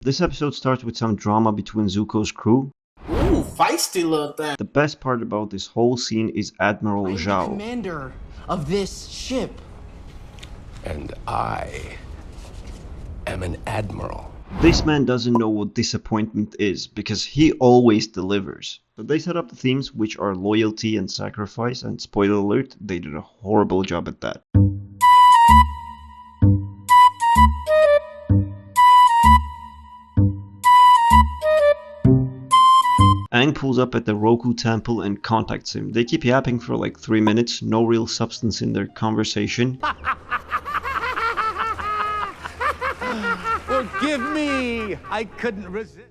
This episode starts with some drama between Zuko's crew. Ooh, feisty little thing. The best part about this whole scene is Admiral I'm the Zhao. commander of this ship. And I am an admiral. This man doesn't know what disappointment is because he always delivers. So they set up the themes, which are loyalty and sacrifice, and spoiler alert, they did a horrible job at that. Aang pulls up at the Roku temple and contacts him. They keep yapping for like 3 minutes, no real substance in their conversation. Forgive me! I couldn't resist.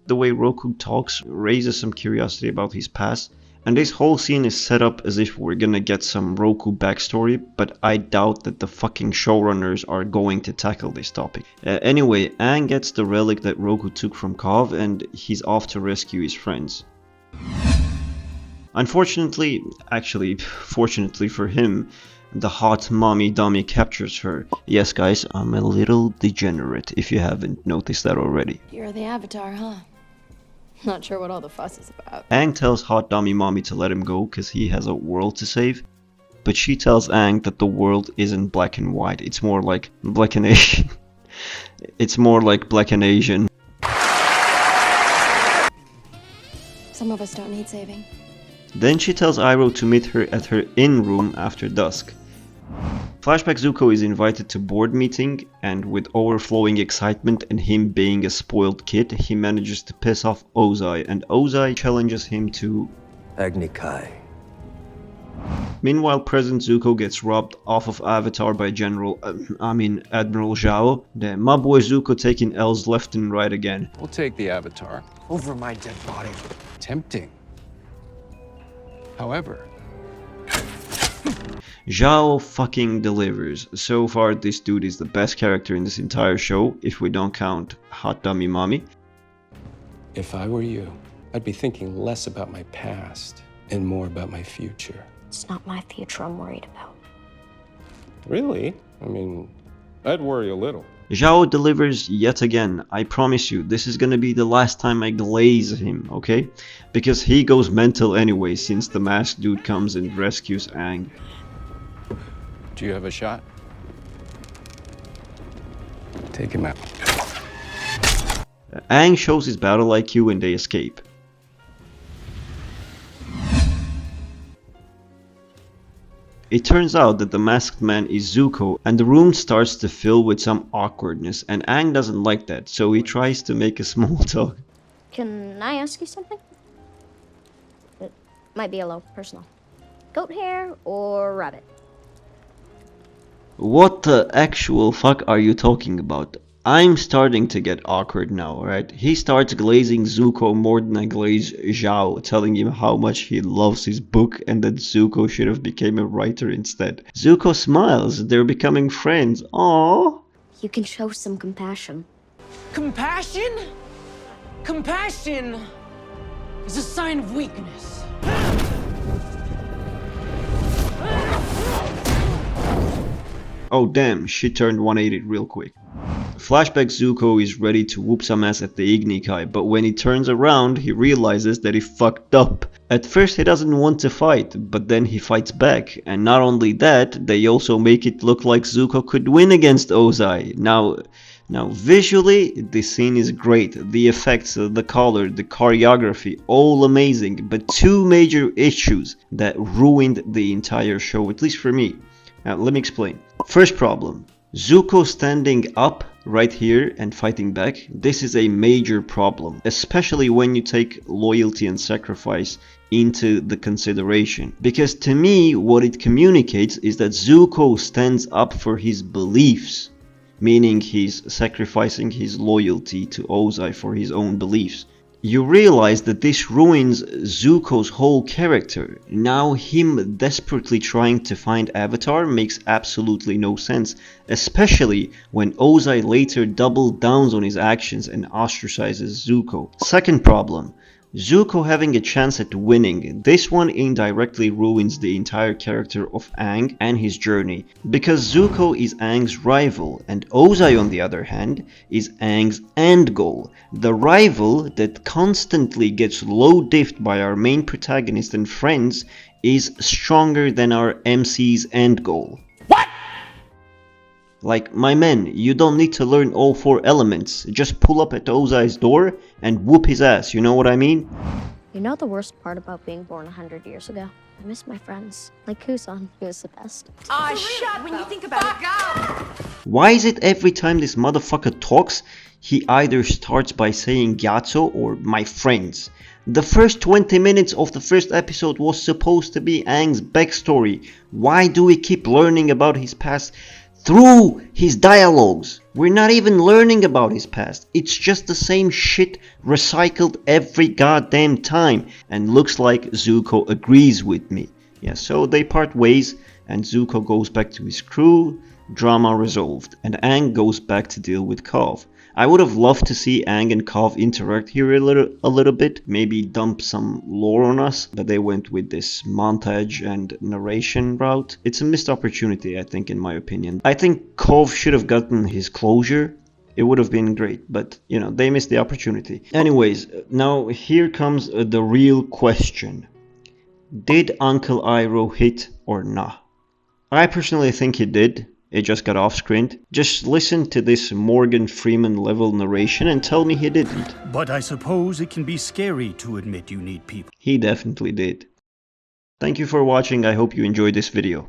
The way Roku talks raises some curiosity about his past, and this whole scene is set up as if we're gonna get some Roku backstory, but I doubt that the fucking showrunners are going to tackle this topic. Anyway, Aang gets the relic that Roku took from Kov and he's off to rescue his friends. Unfortunately, actually, fortunately for him, the hot mommy dummy captures her. Yes guys, I'm a little degenerate if you haven't noticed that already. You're the Avatar, huh? Not sure what all the fuss is about. Aang tells hot dummy mommy to let him go because he has a world to save. But she tells Aang that the world isn't black and white, it's more like black and Asian. It's more like black and Asian. Some of us don't need saving. Then she tells Iroh to meet her at her inn room after dusk. Flashback Zuko is invited to board meeting, and with overflowing excitement and him being a spoiled kid, he manages to piss off Ozai, and Ozai challenges him to Agni Kai. Meanwhile, present Zuko gets robbed off of Avatar by Admiral Zhao. Then my boy Zuko taking L's left and right again. We'll take the Avatar. Over my dead body. Tempting. However, Zhao fucking delivers. So far this dude is the best character in this entire show, if we don't count hot dummy mommy. if I were you, I'd be thinking less about my past and more about my future. It's not my future I'm worried about. Really? I mean, I'd worry a little. Zhao delivers yet again. I promise you, this is gonna be the last time I glaze him, okay? Because he goes mental anyway since the masked dude comes and rescues Aang. Do you have a shot? Take him out. Aang shows his battle IQ and they escape. It turns out that the masked man is Zuko, and the room starts to fill with some awkwardness, and Aang doesn't like that, so he tries to make a small talk. Can I ask you something? It might be a little personal. Goat hair or rabbit? What the actual fuck are you talking about? I'm starting to get awkward now, right? He starts glazing Zuko more than I glaze Zhao, telling him how much he loves his book and that Zuko should have become a writer instead. Zuko smiles, they're becoming friends. Aww. You can show some compassion. Compassion? Compassion is a sign of weakness. Oh damn, she turned 180 real quick. Flashback Zuko is ready to whoop some ass at the Agni Kai, but when he turns around, he realizes that he fucked up. At first he doesn't want to fight, but then he fights back, and not only that, they also make it look like Zuko could win against Ozai. Now visually, this scene is great. The effects, the color, the choreography, all amazing, but two major issues that ruined the entire show, at least for me. Now let me explain. First problem. Zuko standing up right here and fighting back, this is a major problem, especially when you take loyalty and sacrifice into the consideration. Because to me, what it communicates is that Zuko stands up for his beliefs, meaning he's sacrificing his loyalty to Ozai for his own beliefs. You realize that this ruins Zuko's whole character. Now him desperately trying to find Avatar makes absolutely no sense, especially when Ozai later double downs on his actions and ostracizes Zuko. Second problem, Zuko having a chance at winning, this one indirectly ruins the entire character of Aang and his journey, because Zuko is Aang's rival and Ozai on the other hand is Aang's end goal, the rival that constantly gets low diffed by our main protagonist and friends is stronger than our MC's end goal. Like, my men, you don't need to learn all 4 elements, just pull up at Ozai's door and whoop his ass, you know what I mean? You know the worst part about being born 100 years ago? I miss my friends. Like Kusan, he was the best. Shut when you think about it. Why is it every time this motherfucker talks, he either starts by saying Gyatso or my friends? The first 20 minutes of the first episode was supposed to be Aang's backstory. Why do we keep learning about his past through his dialogues? We're not even learning about his past. It's just the same shit recycled every goddamn time. And looks like Zuko agrees with me. Yeah, so they part ways and Zuko goes back to his crew. Drama resolved. And Aang goes back to deal with Kav. I would have loved to see Aang and Kav interact here a little bit, maybe dump some lore on us, but they went with this montage and narration route. It's a missed opportunity, I think, in my opinion. I think Kav should have gotten his closure. It would have been great, but, you know, they missed the opportunity. Anyways, now here comes the real question. Did Uncle Iroh hit or not? I personally think he did. It just got off screen. Just listen to this Morgan Freeman level narration and tell me he didn't. But I suppose it can be scary to admit you need people. He definitely did. Thank you for watching. I hope you enjoyed this video.